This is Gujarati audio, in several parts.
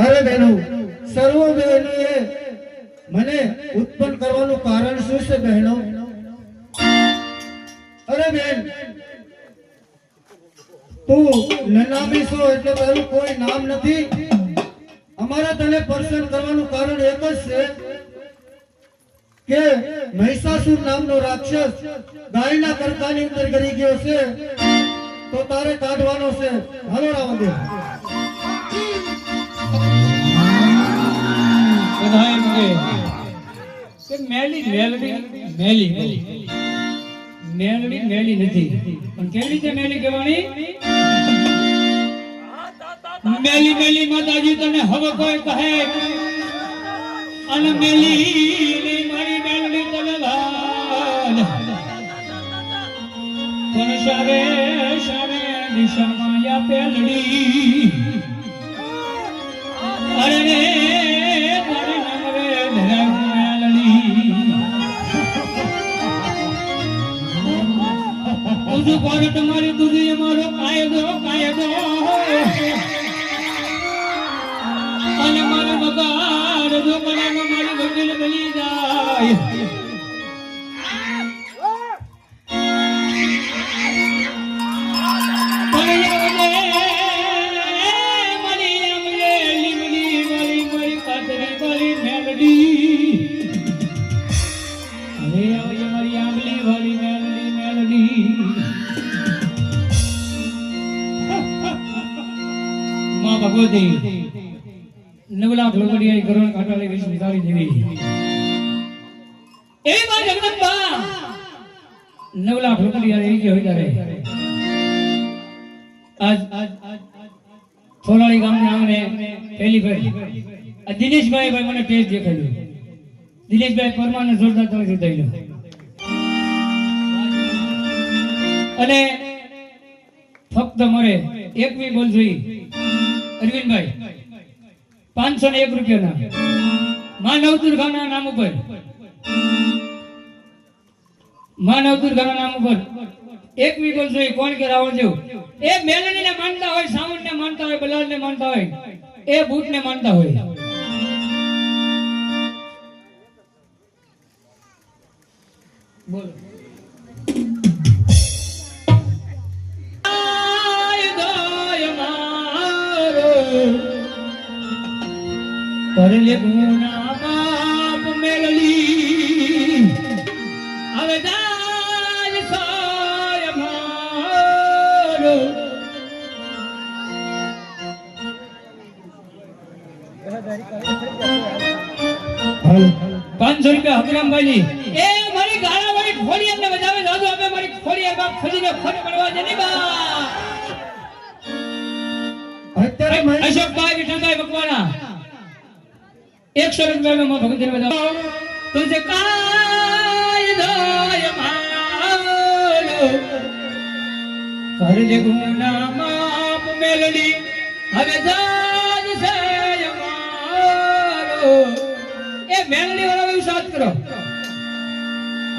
અરે બહેનો, સર્વ બહેનોએ મને ઉત્પન્ન કરવાનું કારણ શું છે બહેનો? અરે બેન, તું નનામી છો એટલે તારું કોઈ નામ નથી. અમારા તને પસંદ કરવાનું કારણ એક જ છે કે મહિષાસુર નામનો રાક્ષસ ગાયના કરતાની અંદર ગરી ગયો છે, તો તારે કાઢવાનો છે. હાલો રાવણ મેલી નથી, પણ કેવી રીતે મેલી કહેવાની? મેલી મેલી માતાજી તને હવે કોઈ કહે અને મેલી મારી મેલડી તને લાલ પણ સારે સારે દિશામાં યા પેલડી અરે રે તારી નામ રે તુજુ કોર તમારી તુજી અમારો કાયદો અને મારો બગાડ જો બનામાં મારી બંદીલ બની જાય ભગવતી 9 લાખ લોકોની કરોડ કાટાળી વિષ્ણુ તારી દેવી એ માં જગદંબા 9 લાખ લોકોની આવી ગઈ હોય ત્યારે આજ થોલાળી ગામના આંગણે પહેલી ફેરી આ દિનેશભાઈ ભાઈ મને ટેસ્ટ દેખાડ્યો. દિનેશભાઈ પરમાને જોરદાર તળથી થયેલો અને ફક્ત મરે એક બી બોલ જોઈ અરવિંદભાઈ 501 રૂપિયાના માનવતુર ખાના નામ ઉપર એક બી બોલ જોઈ કોણ કે રાવણ જેવું એ મેલડીને માનતા હોય, સાવણને માનતા હોય, બલાલને માનતા હોય, એ ભૂતને માનતા હોય. બોલો પરલે ગુના બાપ મેલડી હવે દાલ સોય મારો 500 રૂપિયા હકરામભાઈ એ મારી ગાળા વાળી ખોડી એમને બજાવે દાદુ અમે મારી ખોડી બાપ ખજીને ફોન કરવા જની બા અત્યારે અશોકભાઈ વિઠ્ઠલભાઈ ભગવાના 100 રૂપિયા में भगत ने बताओ तुझे कायदो मारो कर ले गुना माप मेलडी હવે જાજ સે મારો એ મેલડી વાળો વિશ્વાસ કરો.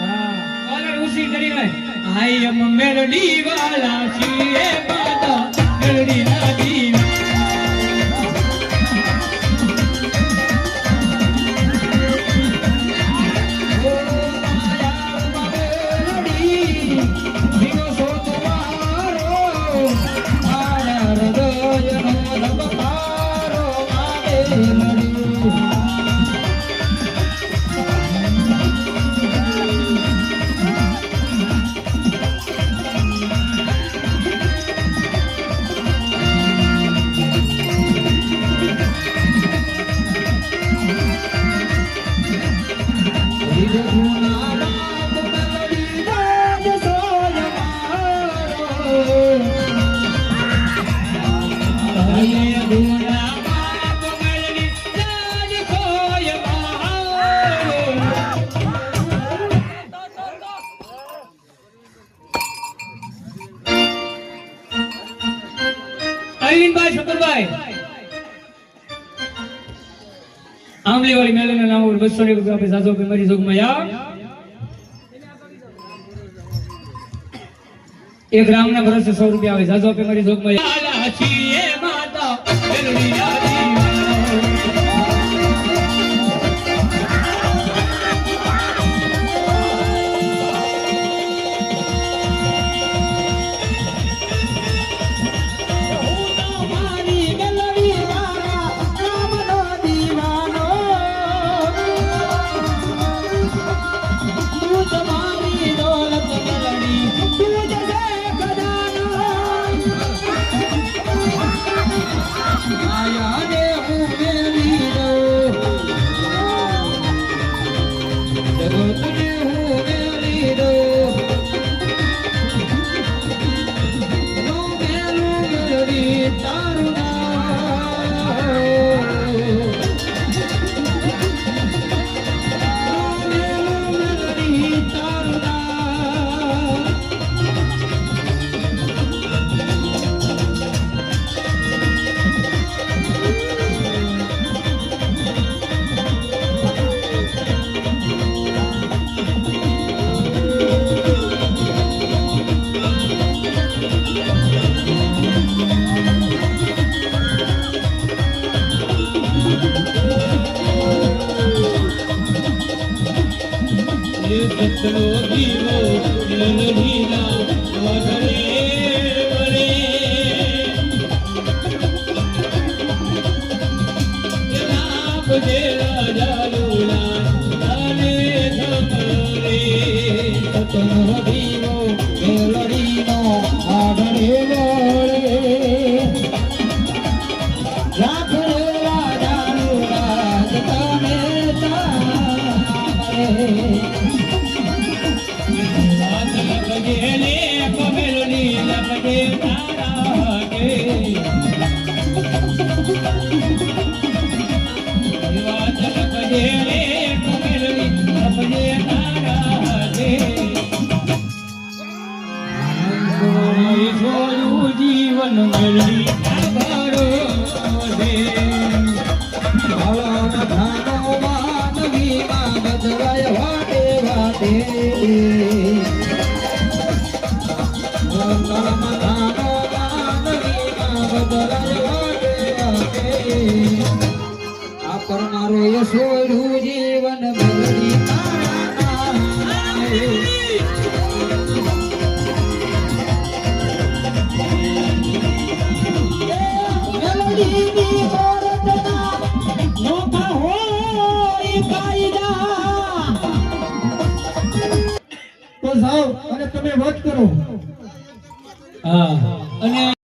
હા કોલર ઉસી કરીને આઈ એમ મેલડી વાળા છીએ બાદા મેલડી ના દી આંબલી વાળી મેલડીના નામ ઉપર 200 રૂપિયા આપે સાજો પે મારી જોગમાયા એક રામના ભરોસે 100 રૂપિયા આવે સાજો પે મારી જોગમાયા આલા છીએ માતા મેલડી યાદી સતનો દીવો મેલડીના વગડે વળે રામ જે રાજાલુલા તારે ધમરે સતનો દીવો મેલડીનો વગડે વળે રામ જે રાજાલુલા તારે ધમરે જીવન મેળવી આભારો દે માનવી માં બદલાય વાટે વાટે આ કરનારો યશોડું જીવન મેળવી તો જાઓ અને તમે વાત કરો. હા અને